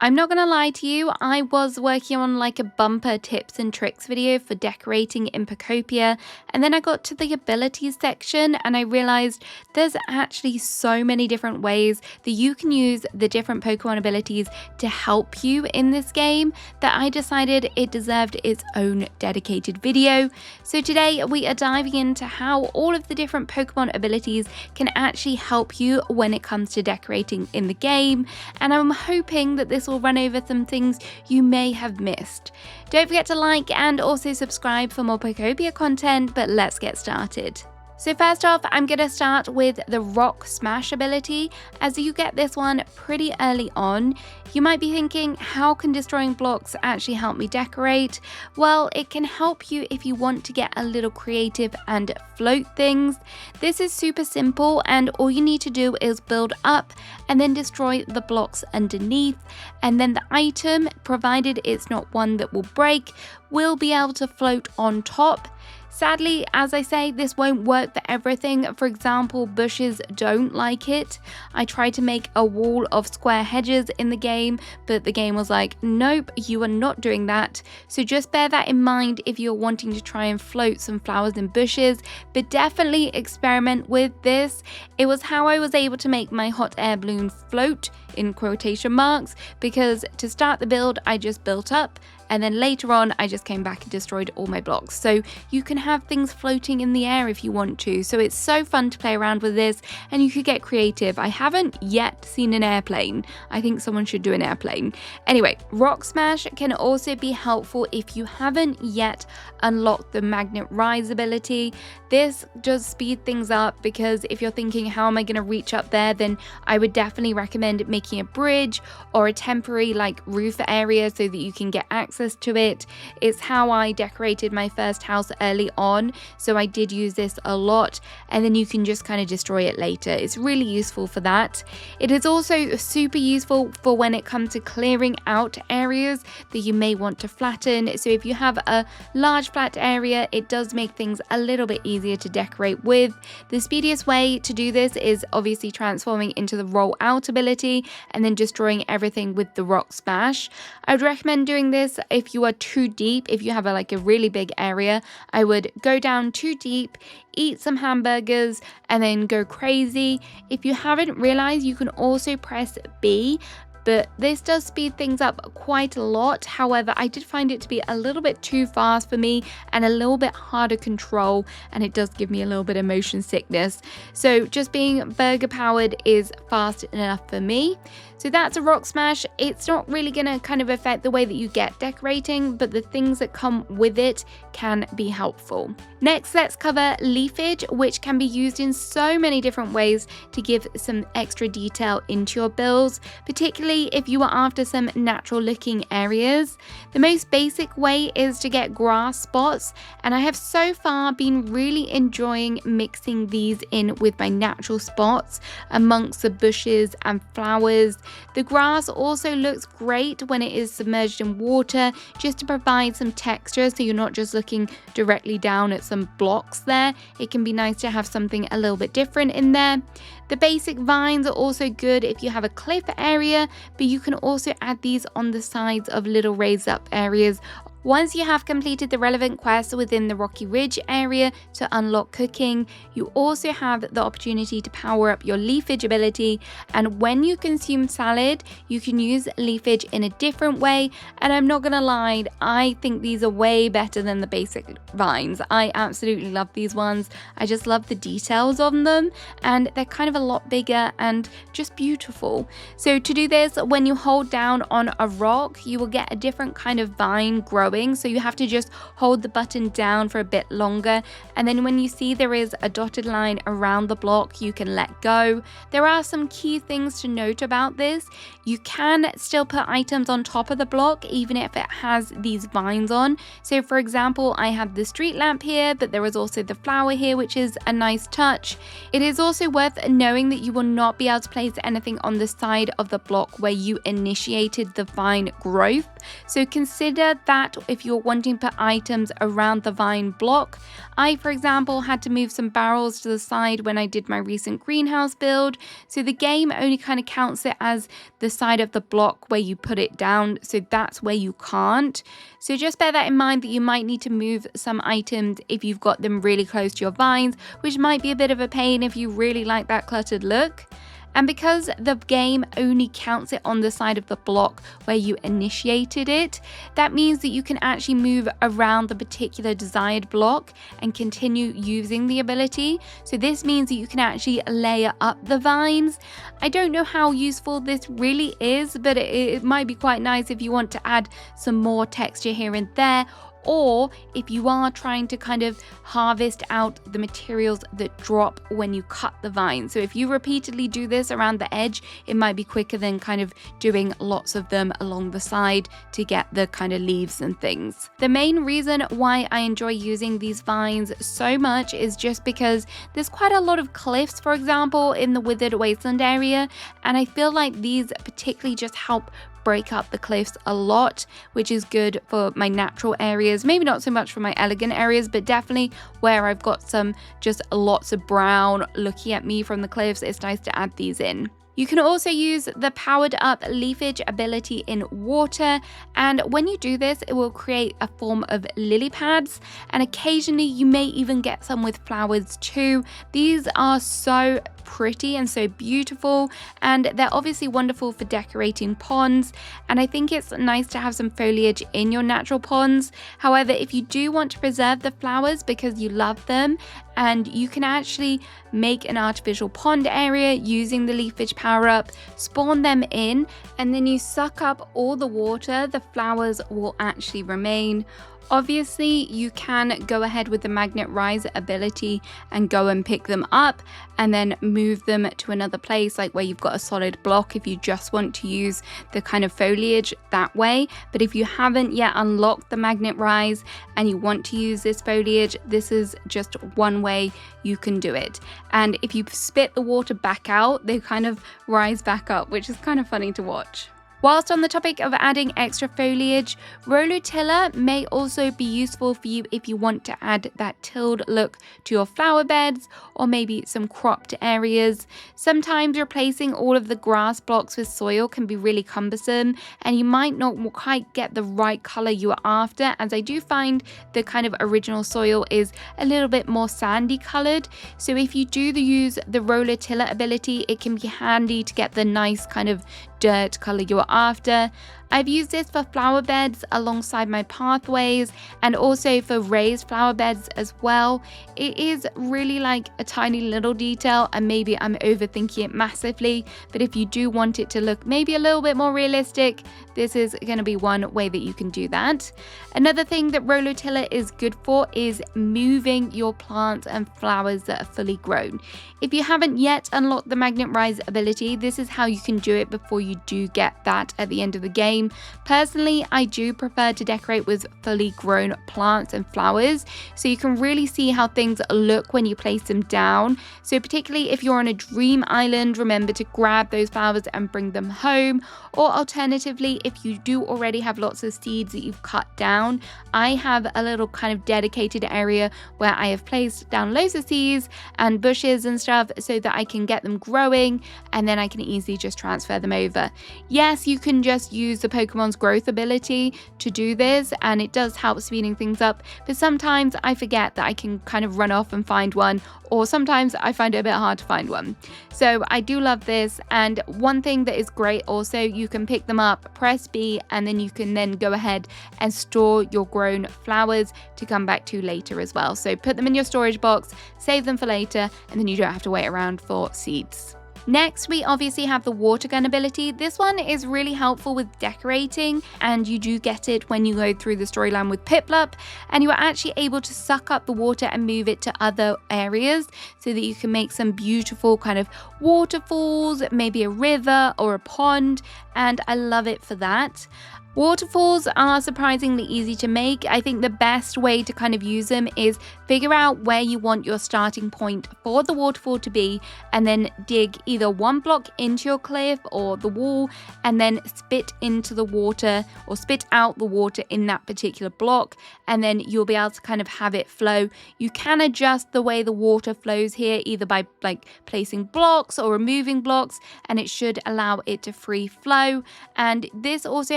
I'm not gonna lie to you, I was working on like a bumper tips and tricks video for decorating in Pokopia, and then I got to the abilities section and I realized there's actually so many different ways that you can use the different Pokemon abilities to help you in this game that I decided it deserved its own dedicated video. So today we are diving into how all of the different Pokemon abilities can actually help you when it comes to decorating in the game, and I'm hoping that this will run over some things you may have missed. Don't forget to like and also subscribe for more Pokopia content, but let's get started. So first off, I'm going to start with the Rock Smash ability, as you get this one pretty early on. You might be thinking, how can destroying blocks actually help me decorate? Well, it can help you if you want to get a little creative and float things. This is super simple, and all you need to do is build up and then destroy the blocks underneath, and then the item, provided it's not one that will break, will be able to float on top. Sadly, as I say, this won't work for everything. For example, bushes don't like it. I tried to make a wall of square hedges in the game, but the game was like, nope, you are not doing that. So just bear that in mind if you're wanting to try and float some flowers and bushes, but definitely experiment with this. It was how I was able to make my hot air balloon float, in quotation marks, because to start the build, I just built up, and then later on I just came back and destroyed all my blocks. So you can have things floating in the air if you want to. So it's so fun to play around with this, and you could get creative. I haven't yet seen an airplane. I think someone should do an airplane. Anyway, Rock Smash can also be helpful if you haven't yet unlocked the Magnet Rise ability. This does speed things up, because if you're thinking, how am I going to reach up there, then I would definitely recommend making a bridge or a temporary like roof area so that you can get access to it. It's how I decorated my first house early on, so I did use this a lot, and then you can just kind of destroy it later. It's really useful for that. It is also super useful for when it comes to clearing out areas that you may want to flatten. So if you have a large flat area, it does make things a little bit easier to decorate with. The speediest way to do this is obviously transforming into the roll out ability and then destroying everything with the Rock Smash. I would recommend doing this if you are too deep. If you have a really big area, I would go down too deep, eat some hamburgers, and then go crazy. If you haven't realized, you can also press B, but this does speed things up quite a lot. However, I did find it to be a little bit too fast for me and a little bit hard to control, and it does give me a little bit of motion sickness. So just being burger powered is fast enough for me. So that's a Rock Smash. It's not really going to kind of affect the way that you get decorating, but the things that come with it can be helpful. Next, let's cover Leafage, which can be used in so many different ways to give some extra detail into your builds, particularly if you are after some natural looking areas. The most basic way is to get grass spots, and I have so far been really enjoying mixing these in with my natural spots amongst the bushes and flowers. The grass also looks great when it is submerged in water, just to provide some texture, so you're not just looking directly down at some blocks there. It can be nice to have something a little bit different in there. The basic vines are also good if you have a cliff area, but you can also add these on the sides of little raised up areas. Once you have completed the relevant quests within the Rocky Ridge area to unlock cooking, you also have the opportunity to power up your Leafage ability, and when you consume salad, you can use Leafage in a different way, and I'm not gonna lie, I think these are way better than the basic vines. I absolutely love these ones. I just love the details on them, and they're kind of a lot bigger and just beautiful. So to do this, when you hold down on a rock, you will get a different kind of vine growing. So you have to just hold the button down for a bit longer, and then when you see there is a dotted line around the block, you can let go. There are some key things to note about this. You can still put items on top of the block even if it has these vines on. So for example, I have the street lamp here, but there is also the flower here, which is a nice touch. It is also worth knowing that you will not be able to place anything on the side of the block where you initiated the vine growth. So consider that if you're wanting to put items around the vine block. I, for example, had to move some barrels to the side when I did my recent greenhouse build, so the game only kind of counts it as the side of the block where you put it down, so that's where you can't. So just bear that in mind, that you might need to move some items if you've got them really close to your vines, which might be a bit of a pain if you really like that cluttered look. And because the game only counts it on the side of the block where you initiated it, that means that you can actually move around the particular desired block and continue using the ability. So this means that you can actually layer up the vines. I don't know how useful this really is, but it might be quite nice if you want to add some more texture here and there, or if you are trying to kind of harvest out the materials that drop when you cut the vine. So if you repeatedly do this around the edge, it might be quicker than kind of doing lots of them along the side to get the kind of leaves and things. The main reason why I enjoy using these vines so much is just because there's quite a lot of cliffs, for example, in the Withered Wasteland area, and I feel like these particularly just help break up the cliffs a lot, which is good for my natural areas, maybe not so much for my elegant areas, but definitely where I've got some just lots of brown looking at me from the cliffs, it's nice to add these in. You can also use the powered up leafage ability in water, and when you do this, it will create a form of lily pads, and occasionally you may even get some with flowers too. These are so pretty and so beautiful, and they're obviously wonderful for decorating ponds, and I think it's nice to have some foliage in your natural ponds. However, if you do want to preserve the flowers because you love them, and you can actually make an artificial pond area using the leafage power up, spawn them in, and then you suck up all the water, the flowers will actually remain. Obviously, you can go ahead with the magnet rise ability and go and pick them up and then move them to another place, like where you've got a solid block, if you just want to use the kind of foliage that way. But if you haven't yet unlocked the magnet rise and you want to use this foliage, this is just one way you can do it. And if you spit the water back out, they kind of rise back up, which is kind of funny to watch. Whilst on the topic of adding extra foliage, Rototiller may also be useful for you if you want to add that tilled look to your flower beds, or maybe some cropped areas. Sometimes replacing all of the grass blocks with soil can be really cumbersome, and you might not quite get the right color you are after, as I do find the kind of original soil is a little bit more sandy colored. So if you do use the Rototiller ability, it can be handy to get the nice kind of dirt color you're after. I've used this for flower beds alongside my pathways, and also for raised flower beds as well. It is really like a tiny little detail, and maybe I'm overthinking it massively, but if you do want it to look maybe a little bit more realistic, this is going to be one way that you can do that. Another thing that Rototiller is good for is moving your plants and flowers that are fully grown. If you haven't yet unlocked the magnet rise ability, this is how you can do it before you do get that at the end of the game. Personally, I do prefer to decorate with fully grown plants and flowers, so you can really see how things look when you place them down. So particularly if you're on a dream island, remember to grab those flowers and bring them home. Or alternatively, if you do already have lots of seeds that you've cut down, I have a little kind of dedicated area where I have placed down loads of seeds and bushes and stuff so that I can get them growing, and then I can easily just transfer them over. Yes, you can just use the Pokemon's growth ability to do this, and it does help speeding things up, but sometimes I forget that I can kind of run off and find one, or sometimes I find it a bit hard to find one. So I do love this, and one thing that is great also, you can pick them up, press B, and then you can then go ahead and store your grown flowers to come back to later as well. So put them in your storage box, save them for later, and then you don't have to wait around for seeds. Next, we obviously have the water gun ability. This one is really helpful with decorating, and you do get it when you go through the storyline with Piplup, and you are actually able to suck up the water and move it to other areas so that you can make some beautiful kind of waterfalls, maybe a river or a pond, and I love it for that. Waterfalls are surprisingly easy to make. I think the best way to kind of use them is figure out where you want your starting point for the waterfall to be, and then dig either one block into your cliff or the wall, and then spit into the water or spit out the water in that particular block, and then you'll be able to kind of have it flow. You can adjust the way the water flows here, either by like placing blocks or removing blocks, and it should allow it to free flow. And this also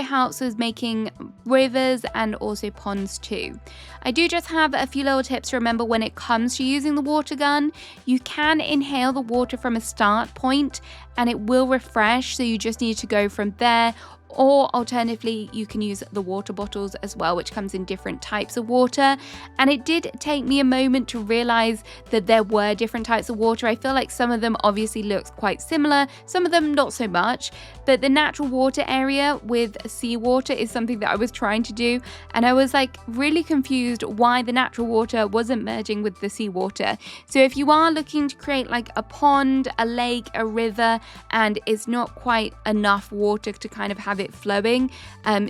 helps with making rivers and also ponds too. I do just have a few little tips to remember when it comes to using the water gun. You can inhale the water from a start point and it will refresh, so you just need to go from there. Or alternatively, you can use the water bottles as well, which comes in different types of water. And it did take me a moment to realize that there were different types of water. I feel like some of them obviously looks quite similar, some of them not so much. But the natural water area with seawater is something that I was trying to do. And I was like really confused why the natural water wasn't merging with the seawater. So if you are looking to create like a pond, a lake, a river, and it's not quite enough water to kind of have it flowing,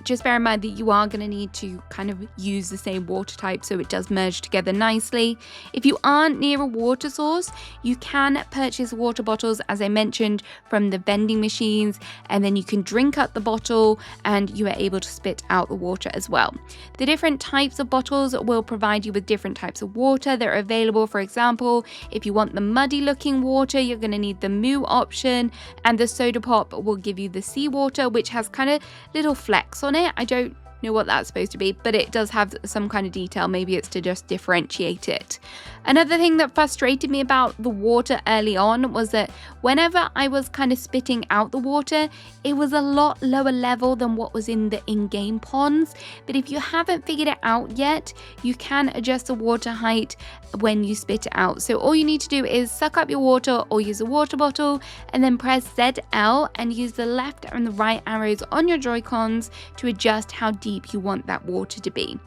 just bear in mind that you are going to need to kind of use the same water type so it does merge together nicely. If you aren't near a water source, you can purchase water bottles, as I mentioned, from the vending machines, and then you can drink up the bottle and you are able to spit out the water as well. The different types of bottles will provide you with different types of water that are available. For example, if you want the muddy looking water, you're going to need the moo option, and the soda pop will give you the seawater, which has kind of little flecks on it. I don't know what that's supposed to be, but it does have some kind of detail. Maybe it's to just differentiate it. Another thing that frustrated me about the water early on was that whenever I was kind of spitting out the water, it was a lot lower level than what was in the in-game ponds. But if you haven't figured it out yet, you can adjust the water height when you spit it out. So all you need to do is suck up your water or use a water bottle, and then press ZL and use the left and the right arrows on your Joy-Cons to adjust how deep you want that water to be.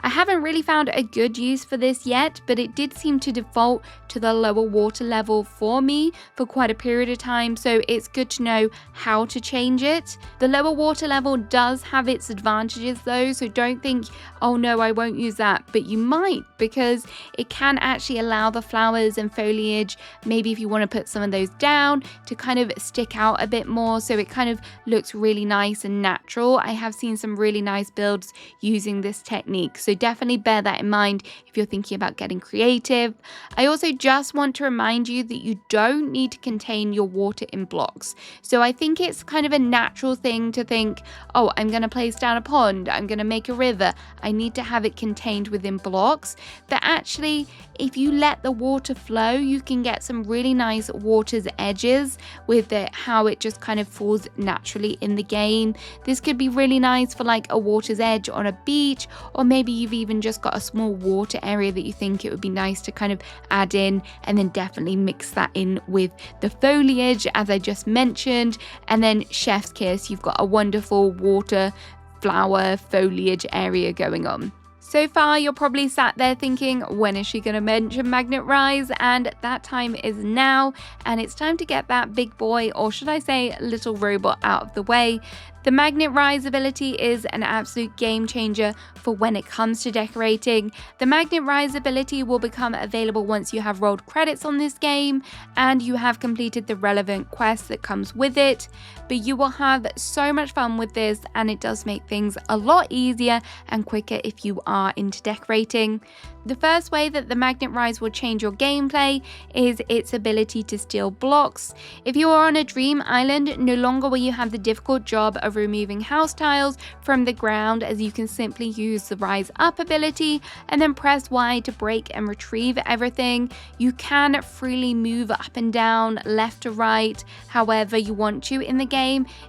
I haven't really found a good use for this yet, but it did seem to default to the lower water level for me for quite a period of time, so it's good to know how to change it. The lower water level does have its advantages though, so don't think, oh no, I won't use that, but you might, because it can actually allow the flowers and foliage, maybe if you want to put some of those down, to kind of stick out a bit more, so it kind of looks really nice and natural. I have seen some really nice builds using this technique, so definitely bear that in mind if you're thinking about getting creative. I also just want to remind you that you don't need to contain your water in blocks. So I think it's kind of a natural thing to think, oh, I'm going to place down a pond, I'm going to make a river, I need to have it contained within blocks. But actually, if you let the water flow, you can get some really nice water's edges with how it just kind of falls naturally in the game. This could be really nice for like a water's edge on a beach, or maybe you've even just got a small water area that you think it would be nice to kind of add in, and then definitely mix that in with the foliage as I just mentioned, and then chef's kiss, you've got a wonderful water, flower, foliage area going on. So far, you're probably sat there thinking, when is she going to mention Magnet Rise? And that time is now, and it's time to get that big boy, or should I say little robot, out of the way. The Magnet Rise ability is an absolute game changer for when it comes to decorating. The Magnet Rise ability will become available once you have rolled credits on this game and you have completed the relevant quests that comes with it. But you will have so much fun with this, and it does make things a lot easier and quicker if you are into decorating. The first way that the Magnet Rise will change your gameplay is its ability to steal blocks. If you are on a dream island, no longer will you have the difficult job of removing house tiles from the ground, as you can simply use the Rise Up ability and then press Y to break and retrieve everything. You can freely move up and down, left to right, however you want to in the game.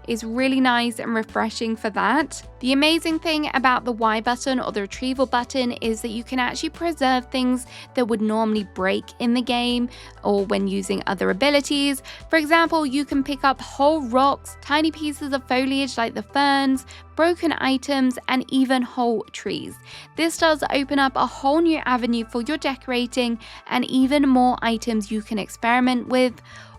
Is really nice and refreshing for that. The amazing thing about the Y button, or the retrieval button, is that you can actually preserve things that would normally break in the game or when using other abilities. For example, you can pick up whole rocks, tiny pieces of foliage like the ferns, broken items, and even whole trees. This does open up a whole new avenue for your decorating and even more items you can experiment with.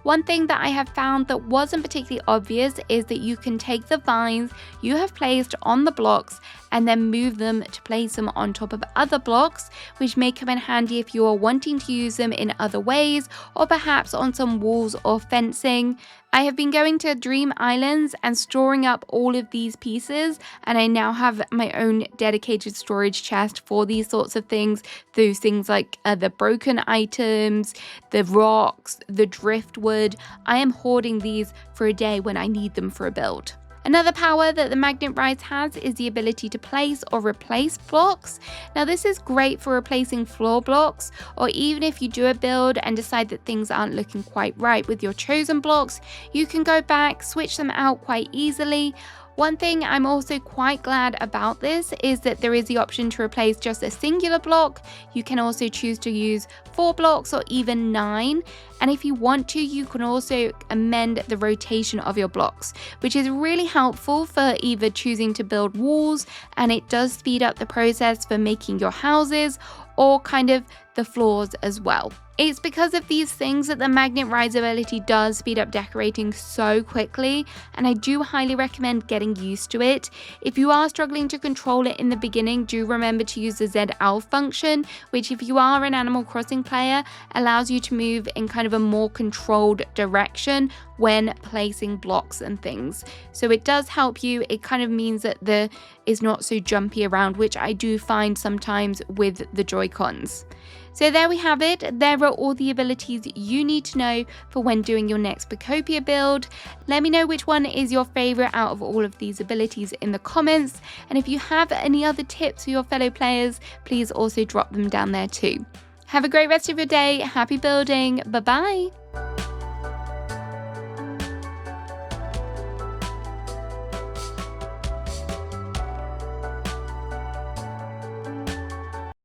One thing that I have found that wasn't particularly obvious is that you can take the vines you have placed on the blocks and then move them to place them on top of other blocks, which may come in handy if you are wanting to use them in other ways, or perhaps on some walls or fencing. I have been going to Dream Islands and storing up all of these pieces, and I now have my own dedicated storage chest for these sorts of things. Those things like the broken items, the rocks, the driftwood. I am hoarding these for a day when I need them for a build. Another power that the Magnet Rise has is the ability to place or replace blocks. Now this is great for replacing floor blocks, or even if you do a build and decide that things aren't looking quite right with your chosen blocks, you can go back, switch them out quite easily. One thing I'm also quite glad about this is that there is the option to replace just a singular block. You can also choose to use 4 blocks or even 9. And if you want to, you can also amend the rotation of your blocks, which is really helpful for either choosing to build walls, and it does speed up the process for making your houses, or kind of the floors as well. It's because of these things that the Magnet Rise ability does speed up decorating so quickly, and I do highly recommend getting used to it. If you are struggling to control it in the beginning, do remember to use the ZL function, which if you are an Animal Crossing player, allows you to move in kind of a more controlled direction when placing blocks and things. So it does help you. It kind of means that the is not so jumpy around, which I do find sometimes with the Joy-Cons. So there we have it. There are all the abilities you need to know for when doing your next Pokopia build. Let me know which one is your favorite out of all of these abilities in the comments. And if you have any other tips for your fellow players, please also drop them down there too. Have a great rest of your day. Happy building. Bye bye.